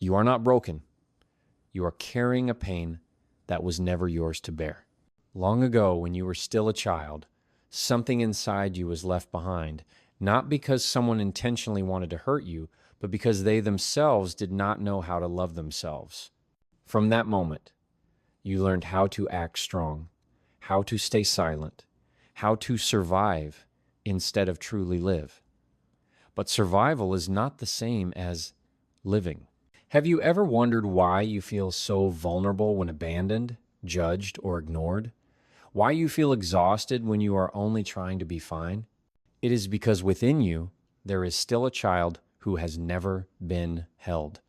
You are not broken. You are carrying a pain that was never yours to bear. Long ago, when you were still a child, something inside you was left behind, not because someone intentionally wanted to hurt you, but because they themselves did not know how to love themselves. From that moment, you learned how to act strong, how to stay silent, how to survive instead of truly live. But survival is not the same as living. Have you ever wondered why you feel so vulnerable when abandoned, judged, or ignored? Why you feel exhausted when you are only trying to be fine? It is because within you, there is still a child who has never been held.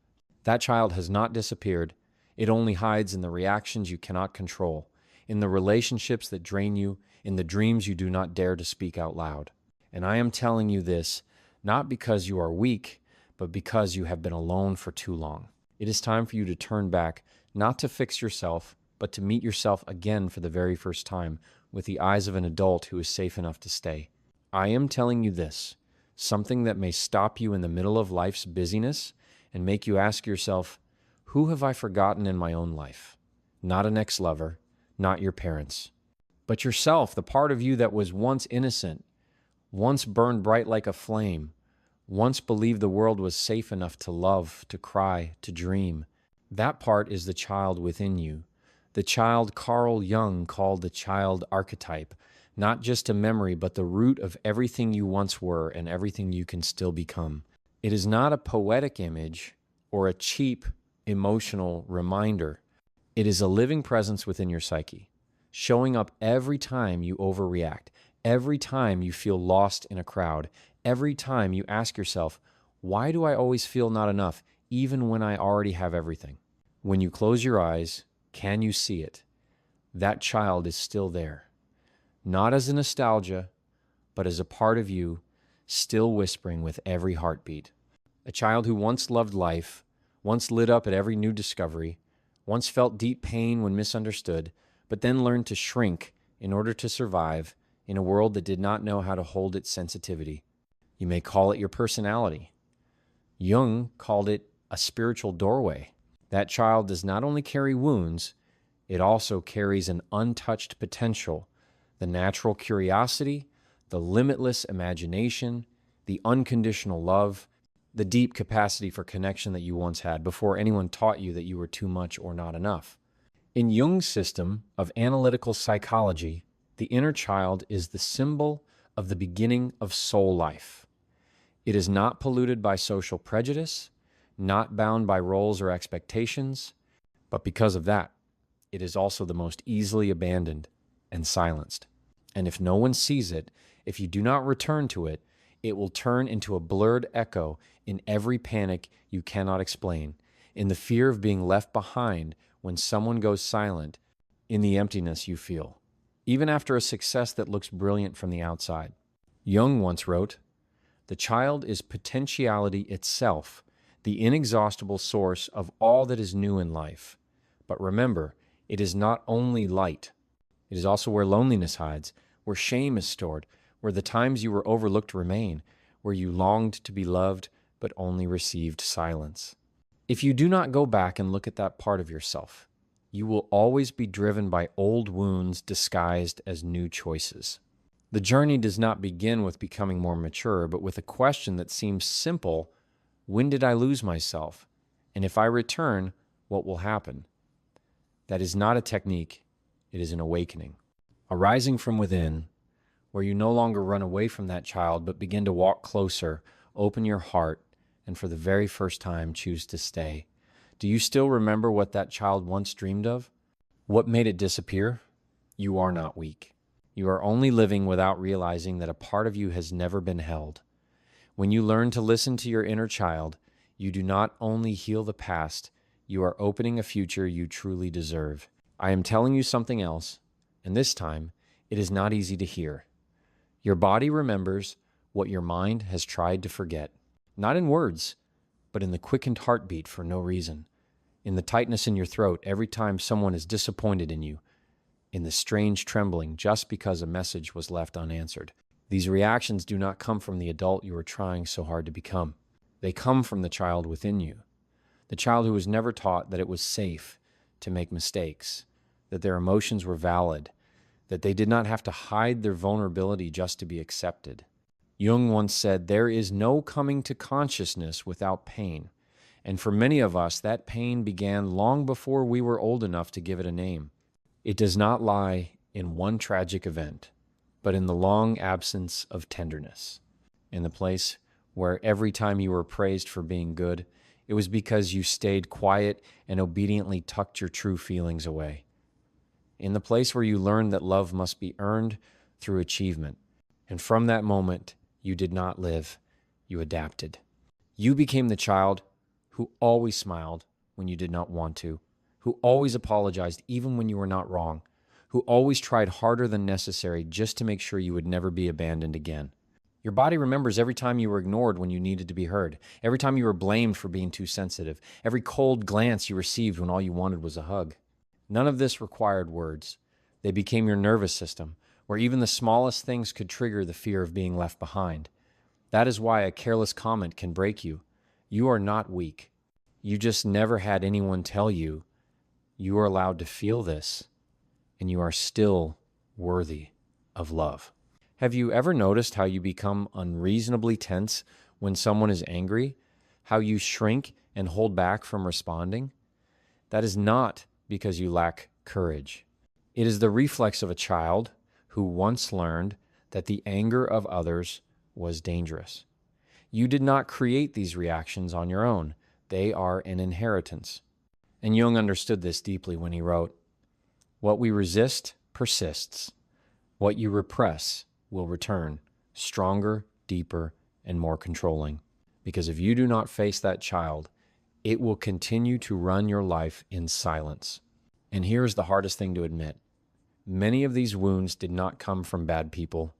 That child has not disappeared. It only hides in the reactions you cannot control, in the relationships that drain you, in the dreams you do not dare to speak out loud. And I am telling you this, not because you are weak, but because you have been alone for too long. It is time for you to turn back, not to fix yourself, but to meet yourself again for the very first time with the eyes of an adult who is safe enough to stay. I am telling you this, something that may stop you in the middle of life's busyness and make you ask yourself, who have I forgotten in my own life? Not an ex-lover, not your parents, but yourself, the part of you that was once innocent, once burned bright like a flame, once believed the world was safe enough to love, to cry, to dream. That part is the child within you, the child Carl Jung called the child archetype, not just a memory, but the root of everything you once were and everything you can still become. It is not a poetic image or a cheap emotional reminder. It is a living presence within your psyche, showing up every time you overreact, every time you feel lost in a crowd, every time you ask yourself, why do I always feel not enough, even when I already have everything? When you close your eyes, can you see it? That child is still there, not as a nostalgia, but as a part of you, still whispering with every heartbeat. A child who once loved life, once lit up at every new discovery, once felt deep pain when misunderstood, but then learned to shrink in order to survive in a world that did not know how to hold its sensitivity. You may call it your personality. Jung called it a spiritual doorway. That child does not only carry wounds, it also carries an untouched potential, the natural curiosity, the limitless imagination, the unconditional love, the deep capacity for connection that you once had before anyone taught you that you were too much or not enough. In Jung's system of analytical psychology, the inner child is the symbol of the beginning of soul life. It is not polluted by social prejudice, not bound by roles or expectations, but because of that, it is also the most easily abandoned and silenced. And if no one sees it, if you do not return to it, it will turn into a blurred echo in every panic you cannot explain, in the fear of being left behind when someone goes silent, in the emptiness you feel, even after a success that looks brilliant from the outside. Jung once wrote, "The child is potentiality itself, the inexhaustible source of all that is new in life. But remember, it is not only light. It is also where loneliness hides, where shame is stored, where the times you were overlooked remain, where you longed to be loved but only received silence." If you do not go back and look at that part of yourself, you will always be driven by old wounds disguised as new choices. The journey does not begin with becoming more mature, but with a question that seems simple: when did I lose myself? And if I return, what will happen? That is not a technique, it is an awakening. A rising from within, where you no longer run away from that child, but begin to walk closer, open your heart, and for the very first time choose to stay. Do you still remember what that child once dreamed of? What made it disappear? You are not weak. You are only living without realizing that a part of you has never been held. When you learn to listen to your inner child, you do not only heal the past, you are opening a future you truly deserve. I am telling you something else, and this time, it is not easy to hear. Your body remembers what your mind has tried to forget. Not in words, but in the quickened heartbeat for no reason, in the tightness in your throat every time someone is disappointed in you, in the strange trembling just because a message was left unanswered. These reactions do not come from the adult you are trying so hard to become. They come from the child within you, The child who was never taught that it was safe to make mistakes, that their emotions were valid, that they did not have to hide their vulnerability just to be accepted. Jung once said, "There is no coming to consciousness without pain." And for many of us, that pain began long before we were old enough to give it a name. It does not lie in one tragic event, but in the long absence of tenderness, in the place where every time you were praised for being good, it was because you stayed quiet and obediently tucked your true feelings away. In the place where you learned that love must be earned through achievement. And from that moment, you did not live, you adapted. You became the child who always smiled when you did not want to, who always apologized even when you were not wrong, who always tried harder than necessary just to make sure you would never be abandoned again. Your body remembers every time you were ignored when you needed to be heard, every time you were blamed for being too sensitive, every cold glance you received when all you wanted was a hug. None of this required words. They became your nervous system, where even the smallest things could trigger the fear of being left behind. That is why a careless comment can break you. You are not weak. You just never had anyone tell you you are allowed to feel this, and you are still worthy of love. Have you ever noticed how you become unreasonably tense when someone is angry? How you shrink and hold back from responding? That is not because you lack courage. It is the reflex of a child who once learned that the anger of others was dangerous. You did not create these reactions on your own. They are an inheritance. And Jung understood this deeply when he wrote, "What we resist persists. What you repress will return, stronger, deeper, and more controlling. Because if you do not face that child, it will continue to run your life in silence." And here's the hardest thing to admit. Many of these wounds did not come from bad people.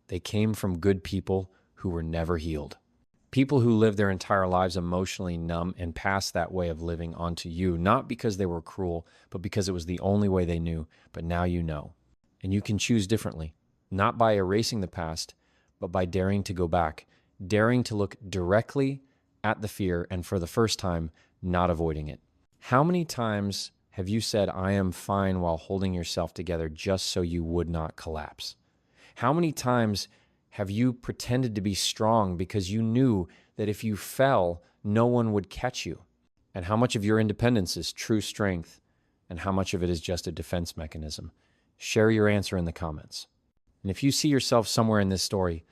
They came from good people who were never healed. People who lived their entire lives emotionally numb and passed that way of living onto you, not because they were cruel, but because it was the only way they knew. But now you know. And you can choose differently, not by erasing the past, but by daring to go back, daring to look directly at the fear and for the first time, not avoiding it. How many times have you said, "I am fine," while holding yourself together just so you would not collapse? How many times have you pretended to be strong because you knew that if you fell, no one would catch you? And how much of your independence is true strength, and how much of it is just a defense mechanism? Share your answer in the comments. And if you see yourself somewhere in this story,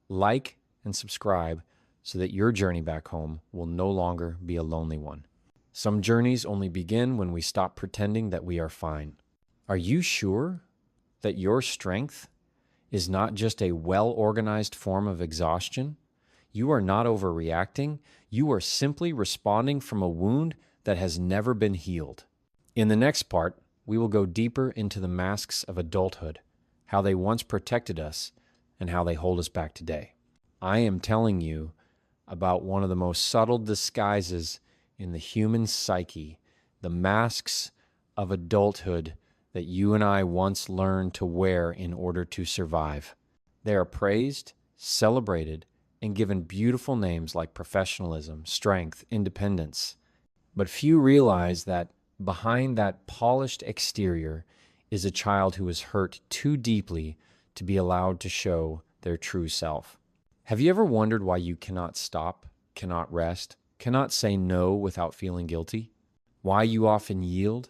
like and subscribe so that your journey back home will no longer be a lonely one. Some journeys only begin when we stop pretending that we are fine. Are you sure that your strength is not just a well-organized form of exhaustion? You are not overreacting. You are simply responding from a wound that has never been healed. In the next part, we will go deeper into the masks of adulthood, how they once protected us and how they hold us back today. I am telling you about one of the most subtle disguises in the human psyche, the masks of adulthood that you and I once learned to wear in order to survive. They are praised, celebrated, and given beautiful names like professionalism, strength, independence. But few realize that behind that polished exterior is a child who is hurt too deeply to be allowed to show their true self. Have you ever wondered why you cannot stop, cannot rest, cannot say no without feeling guilty? Why you often yield,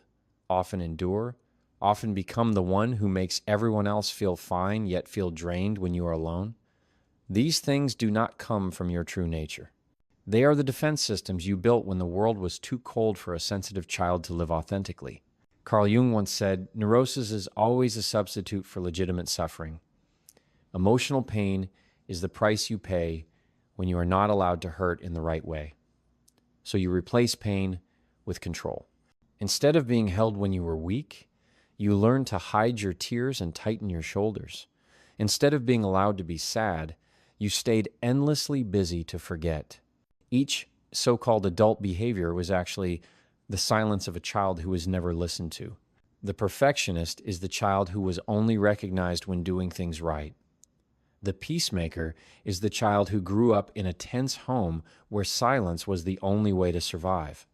often endure, often become the one who makes everyone else feel fine yet feel drained when you are alone? These things do not come from your true nature. They are the defense systems you built when the world was too cold for a sensitive child to live authentically. Carl Jung once said, "Neurosis is always a substitute for legitimate suffering." Emotional pain is the price you pay when you are not allowed to hurt in the right way. So you replace pain with control. Instead of being held when you were weak, you learn to hide your tears and tighten your shoulders. Instead of being allowed to be sad, you stayed endlessly busy to forget. Each so-called adult behavior was actually the silence of a child who was never listened to. The perfectionist is the child who was only recognized when doing things right. The peacemaker is the child who grew up in a tense home where silence was the only way to survive.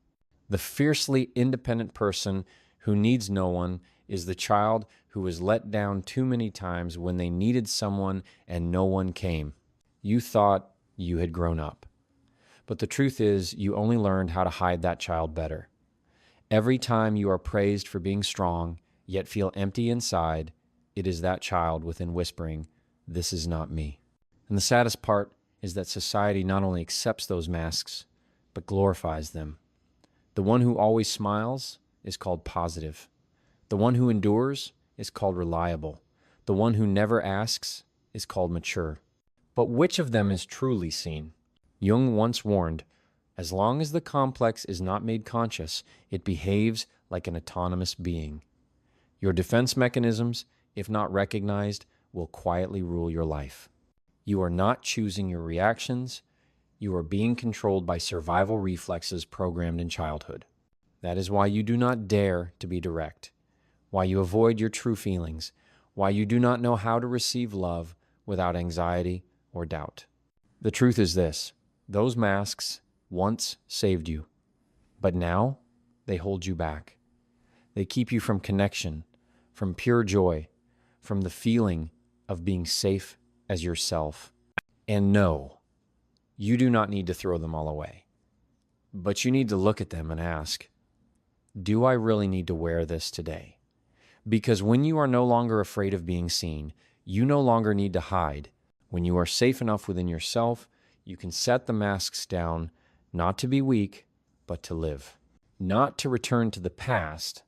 The fiercely independent person who needs no one is the child who was let down too many times when they needed someone and no one came. You thought you had grown up. But the truth is, you only learned how to hide that child better. Every time you are praised for being strong, yet feel empty inside, it is that child within whispering, "This is not me." And the saddest part is that society not only accepts those masks, but glorifies them. The one who always smiles is called positive. The one who endures is called reliable. The one who never asks is called mature. But which of them is truly seen? Jung once warned, as long as the complex is not made conscious, it behaves like an autonomous being. Your defense mechanisms, if not recognized, will quietly rule your life. You are not choosing your reactions. You are being controlled by survival reflexes programmed in childhood. That is why you do not dare to be direct, why you avoid your true feelings, why you do not know how to receive love without anxiety or doubt. The truth is this: those masks once saved you, but now they hold you back. They keep you from connection, from pure joy, from the feeling of being safe as yourself. And no, you do not need to throw them all away, but you need to look at them and ask, do I really need to wear this today? Because when you are no longer afraid of being seen, you no longer need to hide. When you are safe enough within yourself, you can set the masks down, not to be weak, but to live. Not to return to the past,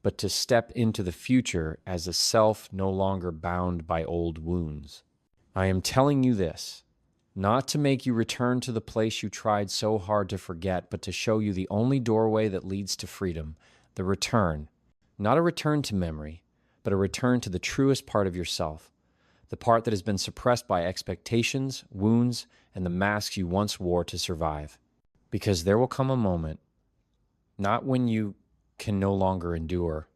but to step into the future as a self no longer bound by old wounds. I am telling you this, not to make you return to the place you tried so hard to forget, but to show you the only doorway that leads to freedom, the return. Not a return to memory, but a return to the truest part of yourself, the part that has been suppressed by expectations, wounds, and the masks you once wore to survive. Because there will come a moment, not when you can no longer endure,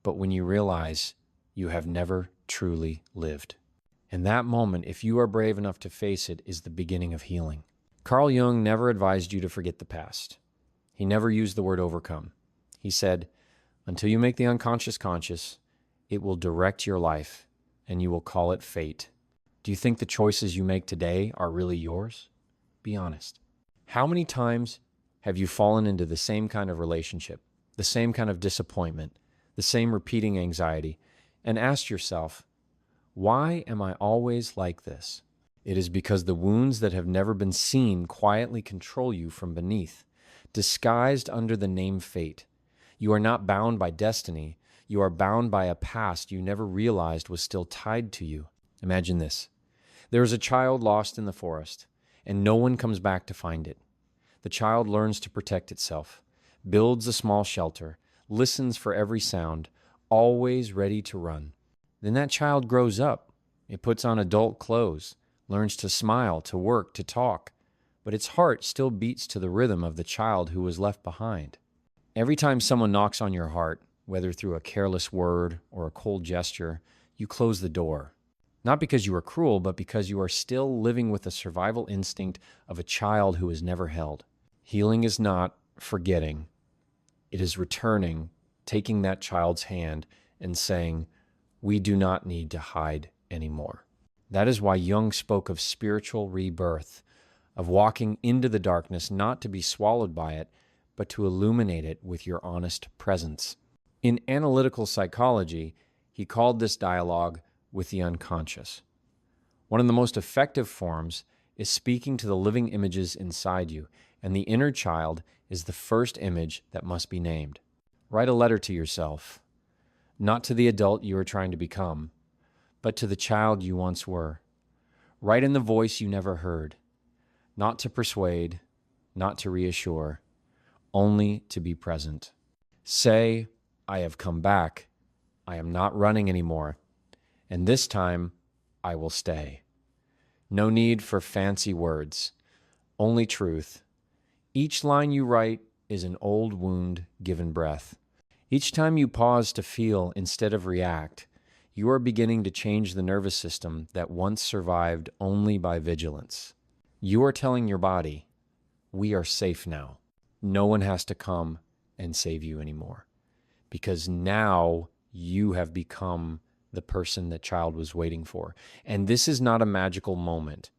but when you realize you have never truly lived. And that moment, if you are brave enough to face it, is the beginning of healing. Carl Jung never advised you to forget the past. He never used the word overcome. He said, until you make the unconscious conscious, it will direct your life, and you will call it fate. Do you think the choices you make today are really yours? Be honest. How many times have you fallen into the same kind of relationship, the same kind of disappointment, the same repeating anxiety, and asked yourself, why am I always like this? It is because the wounds that have never been seen quietly control you from beneath, disguised under the name fate. You are not bound by destiny. You are bound by a past you never realized was still tied to you. Imagine this. There is a child lost in the forest, and no one comes back to find it. The child learns to protect itself, builds a small shelter, listens for every sound, always ready to run. Then that child grows up. It puts on adult clothes, learns to smile, to work, to talk, but its heart still beats to the rhythm of the child who was left behind. Every time someone knocks on your heart, whether through a careless word or a cold gesture, you close the door. Not because you are cruel, but because you are still living with the survival instinct of a child who is never held. Healing is not forgetting. It is returning, taking that child's hand and saying, we do not need to hide anymore. That is why Jung spoke of spiritual rebirth, of walking into the darkness not to be swallowed by it, but to illuminate it with your honest presence. In analytical psychology, he called this dialogue with the unconscious. One of the most effective forms is speaking to the living images inside you, and the inner child is the first image that must be named. Write a letter to yourself, not to the adult you are trying to become, but to the child you once were. Write in the voice you never heard, not to persuade, not to reassure, only to be present. Say, I have come back. I am not running anymore. And this time, I will stay. No need for fancy words, only truth. Each line you write is an old wound given breath. Each time you pause to feel instead of react, you are beginning to change the nervous system that once survived only by vigilance. You are telling your body, we are safe now. no one has to come and save you anymore, because now you have become the person that child was waiting for. And this is not a magical moment.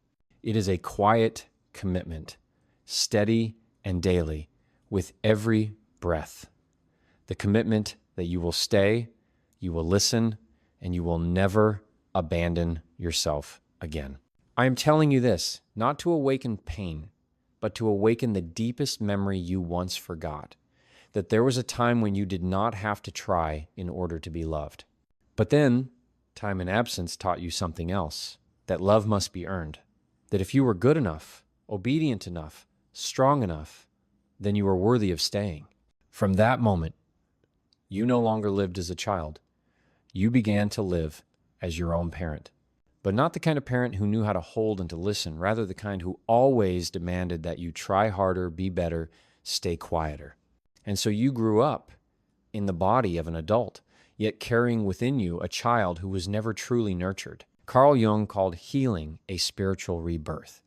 It is a quiet commitment, steady and daily, with every breath. The commitment that you will stay, you will listen, and you will never abandon yourself again. I am telling you this, not to awaken pain, but to awaken the deepest memory you once forgot, that there was a time when you did not have to try in order to be loved. But then, time and absence taught you something else, that love must be earned, that if you were good enough, obedient enough, strong enough, then you were worthy of staying. From that moment, you no longer lived as a child. You began to live as your own parent. But not the kind of parent who knew how to hold and to listen, rather the kind who always demanded that you try harder, be better, stay quieter. And so you grew up in the body of an adult, yet carrying within you a child who was never truly nurtured. Carl Jung called healing a spiritual rebirth.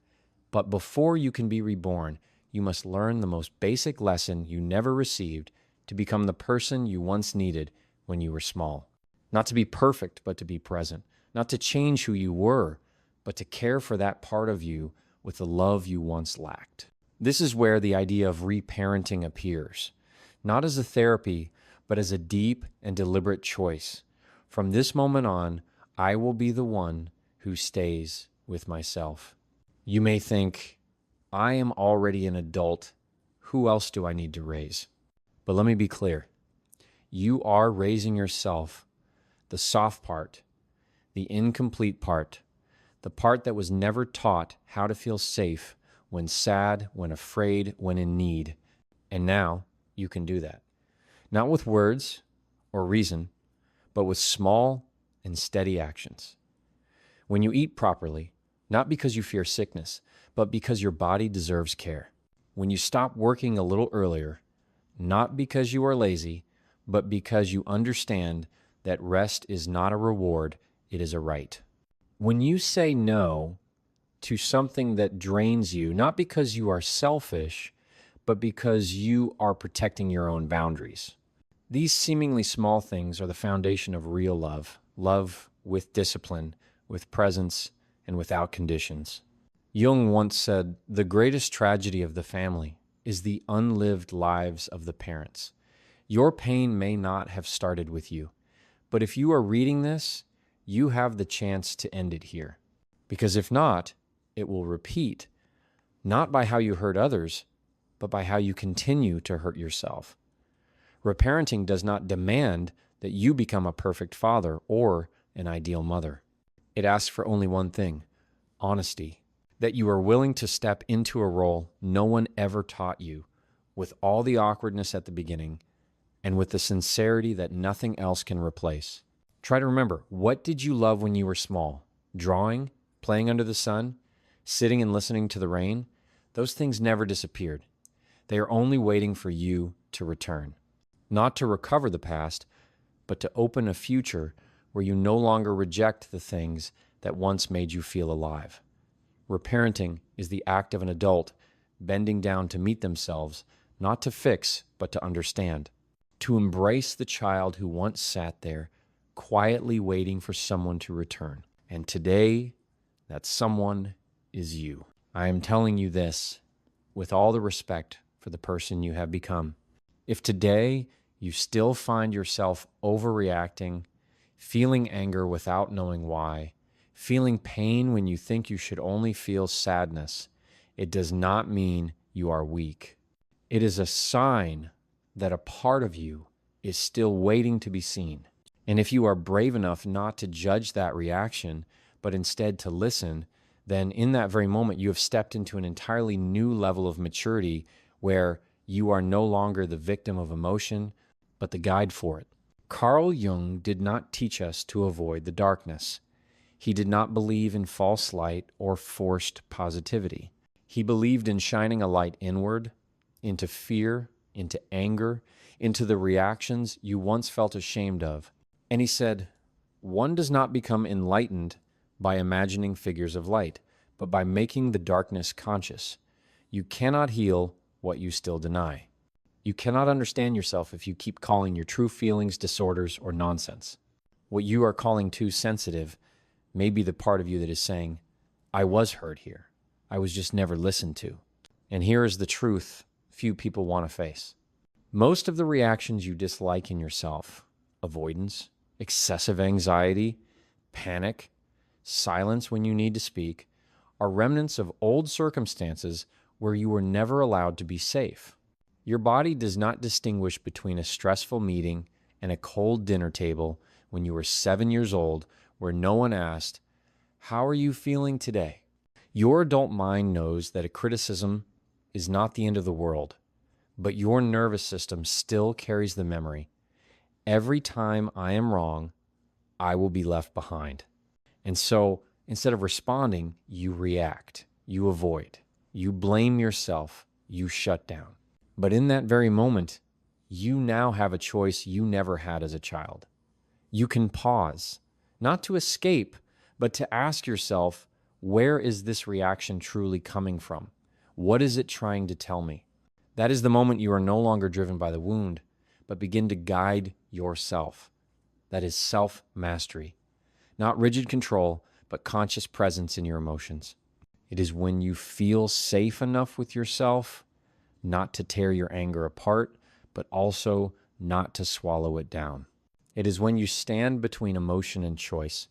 But before you can be reborn, you must learn the most basic lesson you never received to become the person you once needed when you were small. Not to be perfect, but to be present. Not to change who you were, but to care for that part of you with the love you once lacked. This is where the idea of reparenting appears, not as a therapy, but as a deep and deliberate choice. From this moment on, I will be the one who stays with myself. You may think, I am already an adult. Who else do I need to raise? But let me be clear. You are raising yourself, the soft part, the incomplete part, the part that was never taught how to feel safe when sad, when afraid, when in need. And now you can do that. Not with words or reason, but with small and steady actions. When you eat properly, not because you fear sickness, but because your body deserves care. When you stop working a little earlier, not because you are lazy, but because you understand that rest is not a reward, it is a right. When you say no to something that drains you, not because you are selfish, but because you are protecting your own boundaries. These seemingly small things are the foundation of real love, love with discipline, with presence, and without conditions. Jung once said, the greatest tragedy of the family is the unlived lives of the parents. Your pain may not have started with you, but if you are reading this, you have the chance to end it here. Because if not, it will repeat, not by how you hurt others, but by how you continue to hurt yourself. Reparenting does not demand that you become a perfect father or an ideal mother. It asks for only one thing, honesty, that you are willing to step into a role no one ever taught you, with all the awkwardness at the beginning, and with the sincerity that nothing else can replace. Try to remember, what did you love when you were small? Drawing, playing under the sun, sitting and listening to the rain? Those things never disappeared. They are only waiting for you to return. Not to recover the past, but to open a future where you no longer reject the things that once made you feel alive. Reparenting is the act of an adult bending down to meet themselves, not to fix, but to understand. To embrace the child who once sat there, quietly waiting for someone to return. And today, that someone is you. I am telling you this with all the respect for the person you have become. If today you still find yourself overreacting, feeling anger without knowing why, feeling pain when you think you should only feel sadness, it does not mean you are weak. It is a sign that a part of you is still waiting to be seen. And if you are brave enough not to judge that reaction, but instead to listen, then in that very moment you have stepped into an entirely new level of maturity where you are no longer the victim of emotion, but the guide for it. Carl Jung did not teach us to avoid the darkness. He did not believe in false light or forced positivity. He believed in shining a light inward, into fear, into anger, into the reactions you once felt ashamed of. And he said, one does not become enlightened by imagining figures of light, but by making the darkness conscious. You cannot heal what you still deny. You cannot understand yourself if you keep calling your true feelings disorders or nonsense. What you are calling too sensitive may be the part of you that is saying, I was heard here. I was just never listened to. And here is the truth few people want to face. Most of the reactions you dislike in yourself, avoidance, excessive anxiety, panic, silence when you need to speak, are remnants of old circumstances where you were never allowed to be safe. Your body does not distinguish between a stressful meeting and a cold dinner table when you were 7 years old where no one asked, how are you feeling today? Your adult mind knows that a criticism is not the end of the world, but your nervous system still carries the memory. Every time I am wrong, I will be left behind. And so instead of responding, you react, you avoid, you blame yourself, you shut down. But in that very moment, you now have a choice you never had as a child. You can pause, not to escape, but to ask yourself, where is this reaction truly coming from? What is it trying to tell me? That is the moment you are no longer driven by the wound, but begin to guide yourself. That is self-mastery. Not rigid control, but conscious presence in your emotions. It is when you feel safe enough with yourself not to tear your anger apart, but also not to swallow it down. It is when you stand between emotion and choice,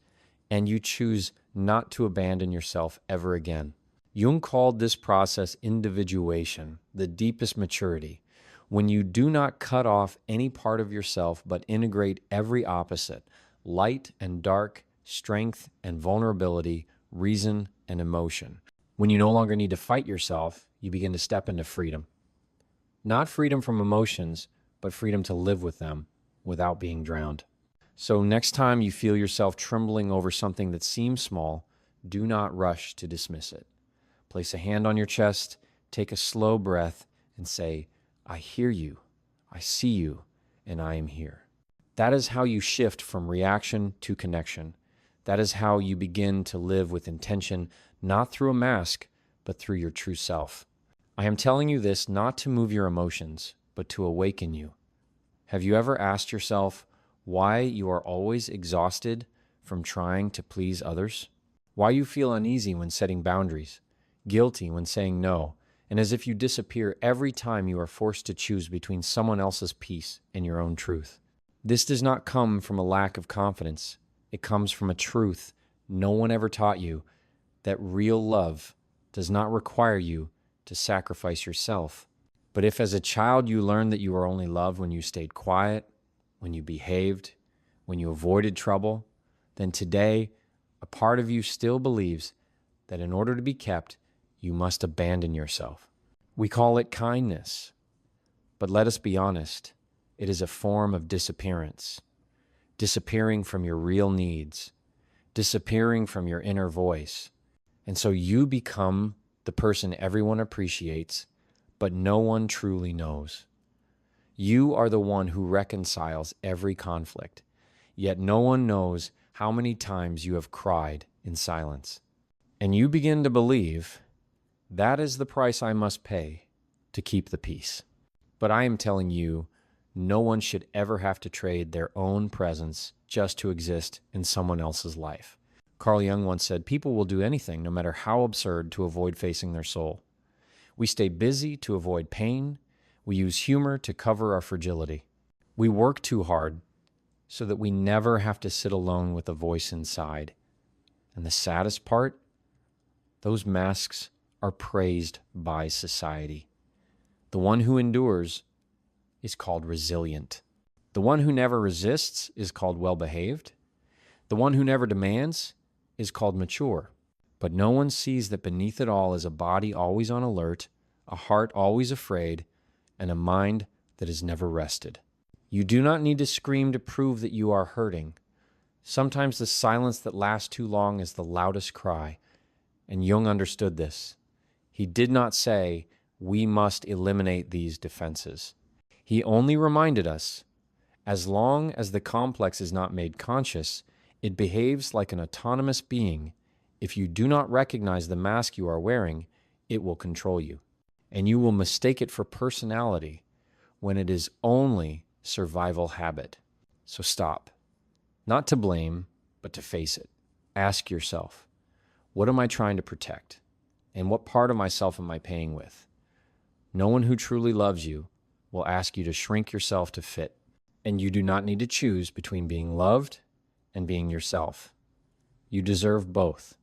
and you choose not to abandon yourself ever again. Jung called this process individuation, the deepest maturity, when you do not cut off any part of yourself, but integrate every opposite, light and dark, strength and vulnerability, reason and emotion. When you no longer need to fight yourself, you begin to step into freedom. Not freedom from emotions, but freedom to live with them without being drowned. So next time you feel yourself trembling over something that seems small, do not rush to dismiss it. Place a hand on your chest, take a slow breath, and say, I hear you, I see you, and I am here. That is how you shift from reaction to connection. That is how you begin to live with intention, not through a mask, but through your true self. I am telling you this not to move your emotions, but to awaken you. Have you ever asked yourself why you are always exhausted from trying to please others? Why you feel uneasy when setting boundaries, guilty when saying no, and as if you disappear every time you are forced to choose between someone else's peace and your own truth? This does not come from a lack of confidence. It comes from a truth no one ever taught you, that real love does not require you to sacrifice yourself. But if as a child you learned that you were only loved when you stayed quiet, when you behaved, when you avoided trouble, then today a part of you still believes that in order to be kept, you must abandon yourself. We call it kindness, but let us be honest, it is a form of disappearance. Disappearing from your real needs, disappearing from your inner voice. And so you become the person everyone appreciates, but no one truly knows. You are the one who reconciles every conflict, yet no one knows how many times you have cried in silence. And you begin to believe that is the price I must pay to keep the peace. But I am telling you, no one should ever have to trade their own presence just to exist in someone else's life. Carl Jung once said, people will do anything, no matter how absurd, to avoid facing their soul. We stay busy to avoid pain. We use humor to cover our fragility. We work too hard so that we never have to sit alone with a voice inside. And the saddest part, those masks are praised by society. The one who endures is called resilient. The one who never resists is called well-behaved. The one who never demands is called mature. But no one sees that beneath it all is a body always on alert, a heart always afraid, and a mind that is never rested. You do not need to scream to prove that you are hurting. Sometimes the silence that lasts too long is the loudest cry, and Jung understood this. He did not say, we must eliminate these defenses. He only reminded us, as long as the complex is not made conscious, it behaves like an autonomous being. If you do not recognize the mask you are wearing, it will control you. and you will mistake it for personality when it is only survival habit. So stop. Not to blame, but to face it. Ask yourself, what am I trying to protect? And what part of myself am I paying with? No one who truly loves you will ask you to shrink yourself to fit. And you do not need to choose between being loved and being yourself. You deserve both.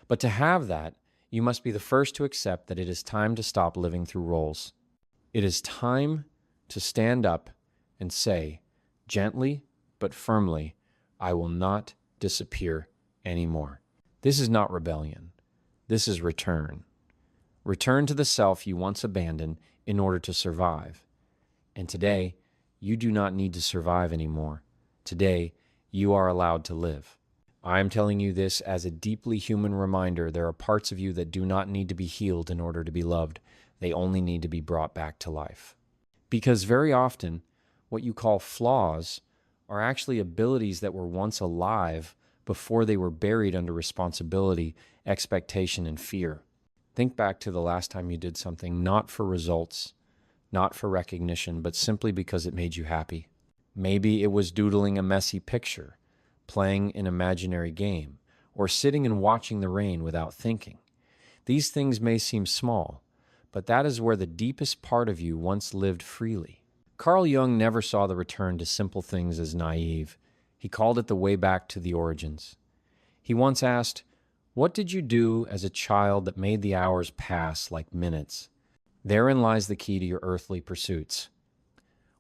But to have that, you must be the first to accept that it is time to stop living through roles. It is time to stand up and say, gently but firmly, I will not disappear anymore. This is not rebellion. This is return. Return to the self you once abandoned in order to survive. And today, you do not need to survive anymore. Today, you are allowed to live. I am telling you this as a deeply human reminder. There are parts of you that do not need to be healed in order to be loved. They only need to be brought back to life. Because very often, what you call flaws are actually abilities that were once alive before they were buried under responsibility, expectation, and fear. Think back to the last time you did something not for results, not for recognition, but simply because it made you happy. Maybe it was doodling a messy picture, playing an imaginary game, or sitting and watching the rain without thinking. These things may seem small, but that is where the deepest part of you once lived freely. Carl Jung never saw the return to simple things as naive. He called it the way back to the origins. He once asked, "What did you do as a child that made the hours pass like minutes?" Therein lies the key to your earthly pursuits.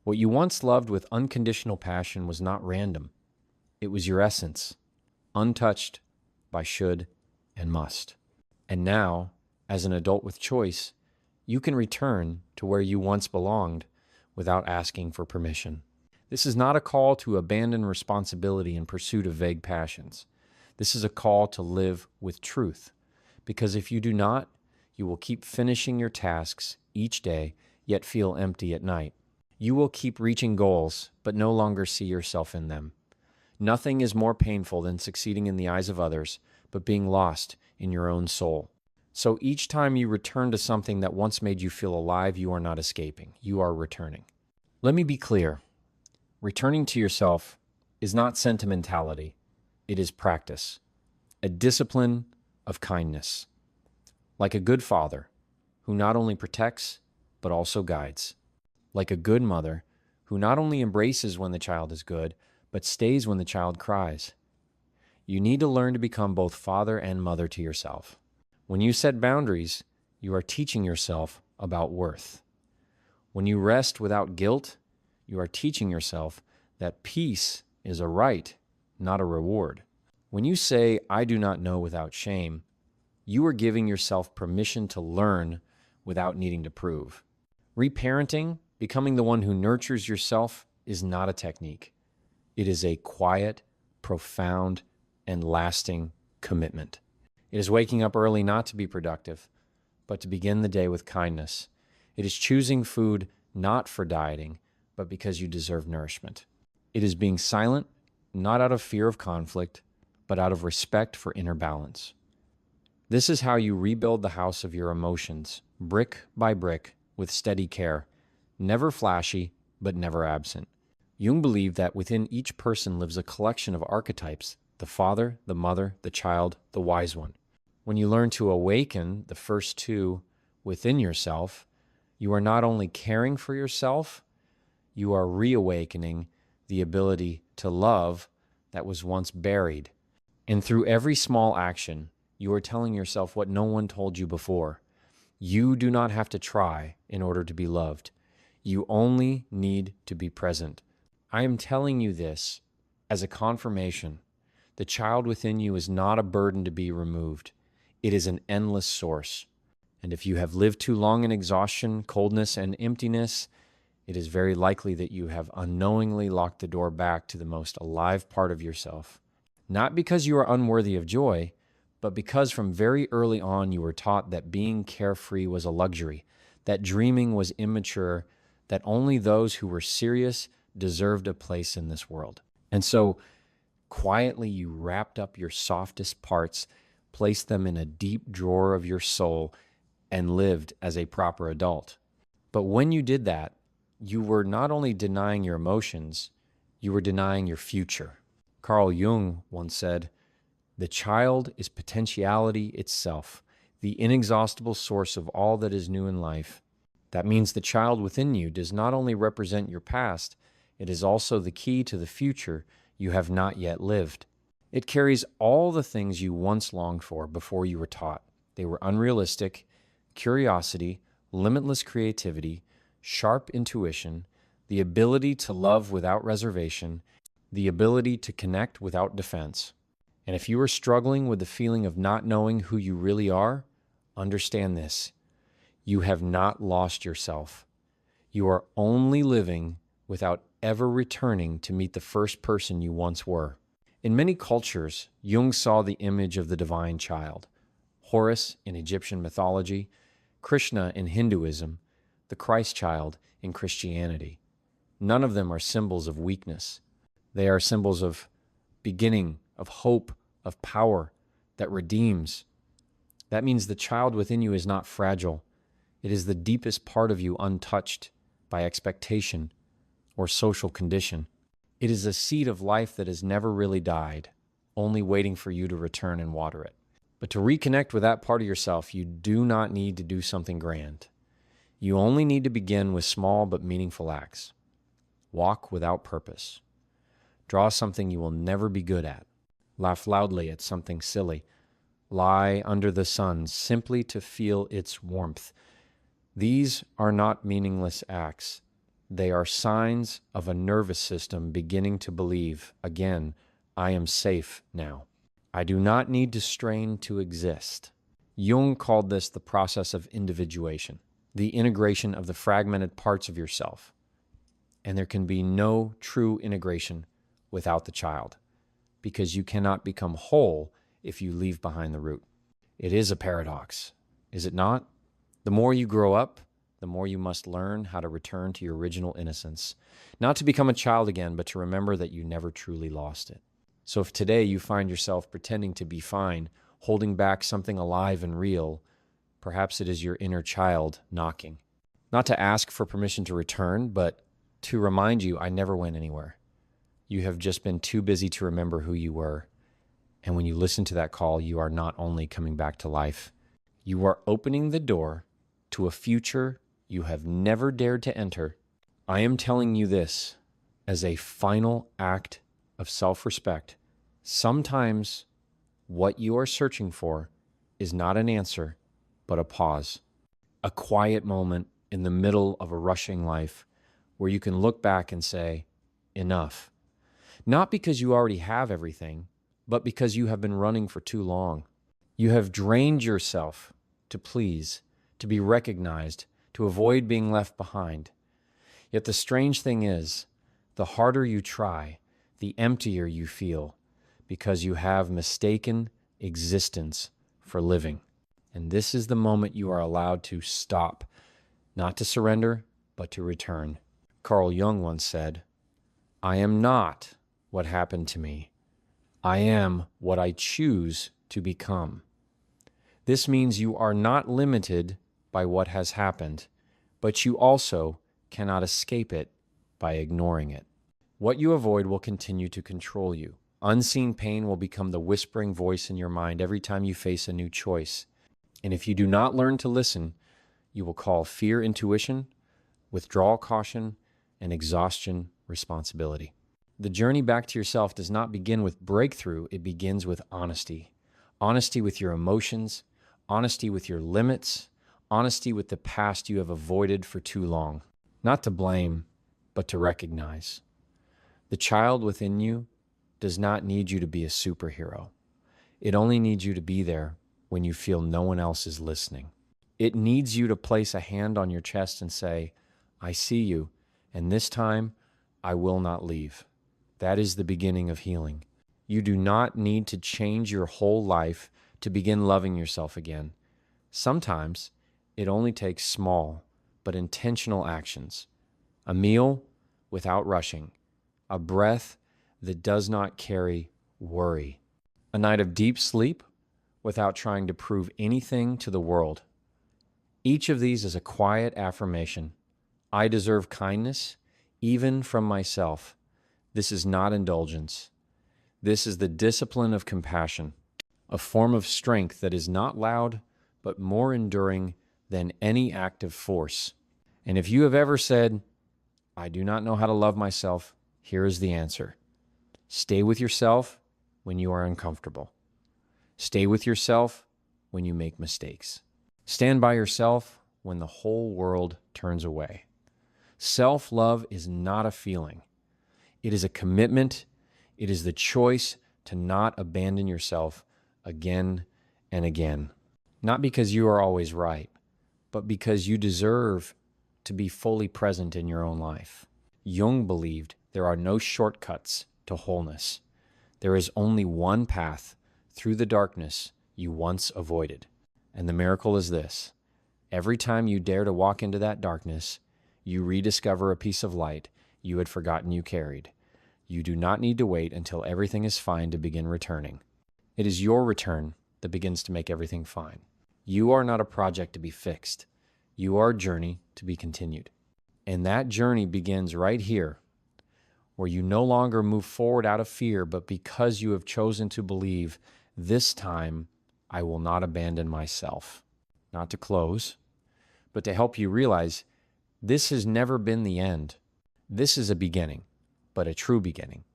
What you once loved with unconditional passion was not random. It was your essence, untouched by should and must. And now, as an adult with choice, you can return to where you once belonged without asking for permission. This is not a call to abandon responsibility in pursuit of vague passions. This is a call to live with truth. Because if you do not, you will keep finishing your tasks each day, yet feel empty at night. You will keep reaching goals, but no longer see yourself in them. Nothing is more painful than succeeding in the eyes of others, but being lost in your own soul. So each time you return to something that once made you feel alive, you are not escaping. You are returning. Let me be clear. Returning to yourself is not sentimentality. It is practice, a discipline of kindness. Like a good father who not only protects, but also guides. Like a good mother who not only embraces when the child is good, but stays when the child cries. You need to learn to become both father and mother to yourself. When you set boundaries, you are teaching yourself about worth. When you rest without guilt, you are teaching yourself that peace is a right, not a reward. When you say, "I do not know" without shame, you are giving yourself permission to learn without needing to prove. Reparenting, becoming the one who nurtures yourself, is not a technique. It is a quiet, profound, and lasting commitment. It is waking up early not to be productive, but to begin the day with kindness. It is choosing food not for dieting, but because you deserve nourishment. It is being silent, not out of fear of conflict, but out of respect for inner balance. This is how you rebuild the house of your emotions, brick by brick, with steady care, never flashy, but never absent. Jung believed that within each person lives a collection of archetypes: the father, the mother, the child, the wise one. When you learn to awaken the first two within yourself, you are not only caring for yourself, you are reawakening the ability to love that was once buried. And through every small action, you are telling yourself what no one told you before. You do not have to try in order to be loved. You only need to be present. I am telling you this as a confirmation. The child within you is not a burden to be removed. It is an endless source. And if you have lived too long in exhaustion, coldness, and emptiness, it is very likely that you have unknowingly locked the door back to the most alive part of yourself. Not because you are unworthy of joy, but because from very early on you were taught that being carefree was a luxury, that dreaming was immature, that only those who were serious deserved a place in this world. And so quietly you wrapped up your softest parts, placed them in a deep drawer of your soul, and lived as a proper adult. But when you did that, you were not only denying your emotions, you were denying your future. Carl Jung once said, "The child is potentiality itself, the inexhaustible source of all that is new in life." That means the child within you does not only represent your past, it is also the key to the future you have not yet lived. It carries all the things you once longed for before you were taught. They were unrealistic, curiosity, limitless creativity, sharp intuition, the ability to love without reservation, the ability to connect without defense. And if you are struggling with the feeling of not knowing who you really are, understand this. You have not lost yourself. You are only living without ever returning to meet the first person you once were. In many cultures, Jung saw the image of the divine child. Horus in Egyptian mythology, Krishna in Hinduism, the Christ child in Christianity. None of them are symbols of weakness. They are symbols of beginning, of hope, of power that redeems. That means the child within you is not fragile. It is the deepest part of you untouched by expectation or social condition. It is a seed of life that has never really died, only waiting for you to return and water it. But to reconnect with that part of yourself, you do not need to do something grand. You only need to begin with small but meaningful acts. Walk without purpose. Draw something you will never be good at. Laugh loudly at something silly. Lie under the sun simply to feel its warmth. These are not meaningless acts. They are signs of a nervous system beginning to believe, again, I am safe now. I do not need to strain to exist. Jung called this the process of individuation, the integration of the fragmented parts of yourself. And there can be no true integration without the child, because you cannot become whole if you leave behind the root. It is a paradox, is it not? The more you grow up, the more you must learn how to return to your original innocence, not to become a child again, but to remember that you never truly lost it. So if today you find yourself pretending to be fine, holding back something alive and real, perhaps it is your inner child knocking. Not to ask for permission to return, but to remind you, I never went anywhere. You have just been too busy to remember who you were. And when you listen to that call, you are not only coming back to life, you are opening the door to a future you have never dared to enter. I am telling you this as a final act of self-respect. Sometimes what you are searching for is not an answer, but a pause, a quiet moment in the middle of a rushing life where you can look back and say, enough. Not because you already have everything, but because you have been running for too long. You have drained yourself to please, to be recognized, to avoid being left behind. Yet the strange thing is, the harder you try, the emptier you feel, because you have mistaken existence for living. And this is the moment you are allowed to stop, not to surrender, but to return. Carl Jung once said, I am not what happened to me. I am what I choose to become. This means you are not limited by what has happened, but you also cannot escape it by ignoring it. What you avoid will continue to control you. Unseen pain will become the whispering voice in your mind every time you face a new choice. And if you do not learn to listen, you will call fear intuition, withdrawal caution, and exhaustion responsibility. The journey back to yourself does not begin with breakthrough, it begins with honesty. Honesty with your emotions, honesty with your limits, honesty with the past you have avoided for too long. Not to blame, but to recognize. The child within you does not need you to be a superhero. It only needs you to be there when you feel no one else is listening. It needs you to place a hand on your chest and say, I see you, and this time I will not leave. That is the beginning of healing. You do not need to change your whole life to begin loving yourself again. Sometimes it only takes small but intentional actions. A meal without rushing. A breath that does not carry worry. A night of deep sleep without trying to prove anything to the world. Each of these is a quiet affirmation. I deserve kindness, even from myself. This is not indulgence. This is the discipline of compassion, a form of strength that is not loud, but more enduring than any active force. And if you have ever said, I do not know how to love myself, here is the answer. Stay with yourself when you are uncomfortable. Stay with yourself when you make mistakes. Stand by yourself when the whole world turns away. Self-love is not a feeling. It is a commitment. It is the choice to not abandon yourself again and again. Not because you are always right, but because you deserve to be fully present in your own life. Jung believed there are no shortcuts to wholeness. There is only one path through the darkness you once avoided. And the miracle is this: every time you dare to walk into that darkness, you rediscover a piece of light you had forgotten you carried. You do not need to wait until everything is fine to begin returning. It is your return that begins to make everything fine. You are not a project to be fixed. You are a journey to be continued. And that journey begins right here, where you no longer move forward out of fear, but because you have chosen to believe, this time I will not abandon myself. Not to close, but to help you realize this has never been the end. This is a beginning, but a true beginning,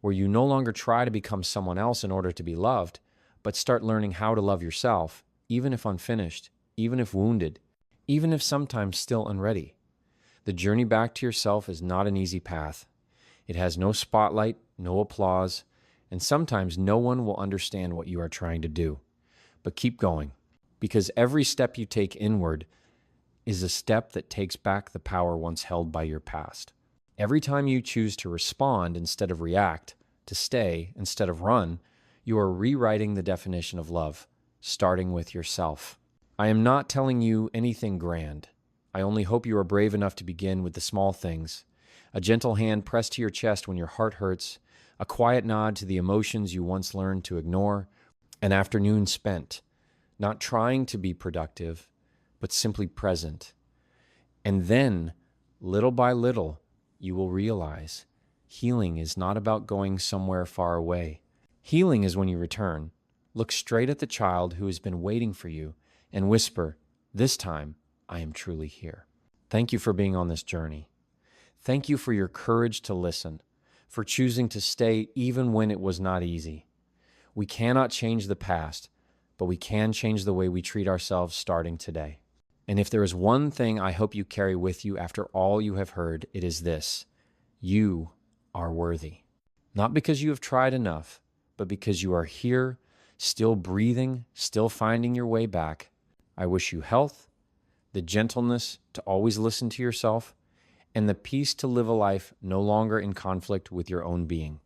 where you no longer try to become someone else in order to be loved, but start learning how to love yourself, even if unfinished, even if wounded, even if sometimes still unready. The journey back to yourself is not an easy path. It has no spotlight, no applause, and sometimes no one will understand what you are trying to do. But keep going, because every step you take inward is a step that takes back the power once held by your past. Every time you choose to respond instead of react, to stay instead of run, you are rewriting the definition of love, starting with yourself. I am not telling you anything grand. I only hope you are brave enough to begin with the small things. A gentle hand pressed to your chest when your heart hurts, a quiet nod to the emotions you once learned to ignore, an afternoon spent, not trying to be productive, but simply present. And then, little by little, you will realize healing is not about going somewhere far away. Healing is when you return, look straight at the child who has been waiting for you, and whisper, this time, I am truly here. Thank you for being on this journey. Thank you for your courage to listen, for choosing to stay even when it was not easy. We cannot change the past, but we can change the way we treat ourselves starting today. And if there is one thing I hope you carry with you after all you have heard, it is this: you are worthy. Not because you have tried enough, but because you are here, still breathing, still finding your way back. I wish you health, the gentleness to always listen to yourself, and the peace to live a life no longer in conflict with your own being.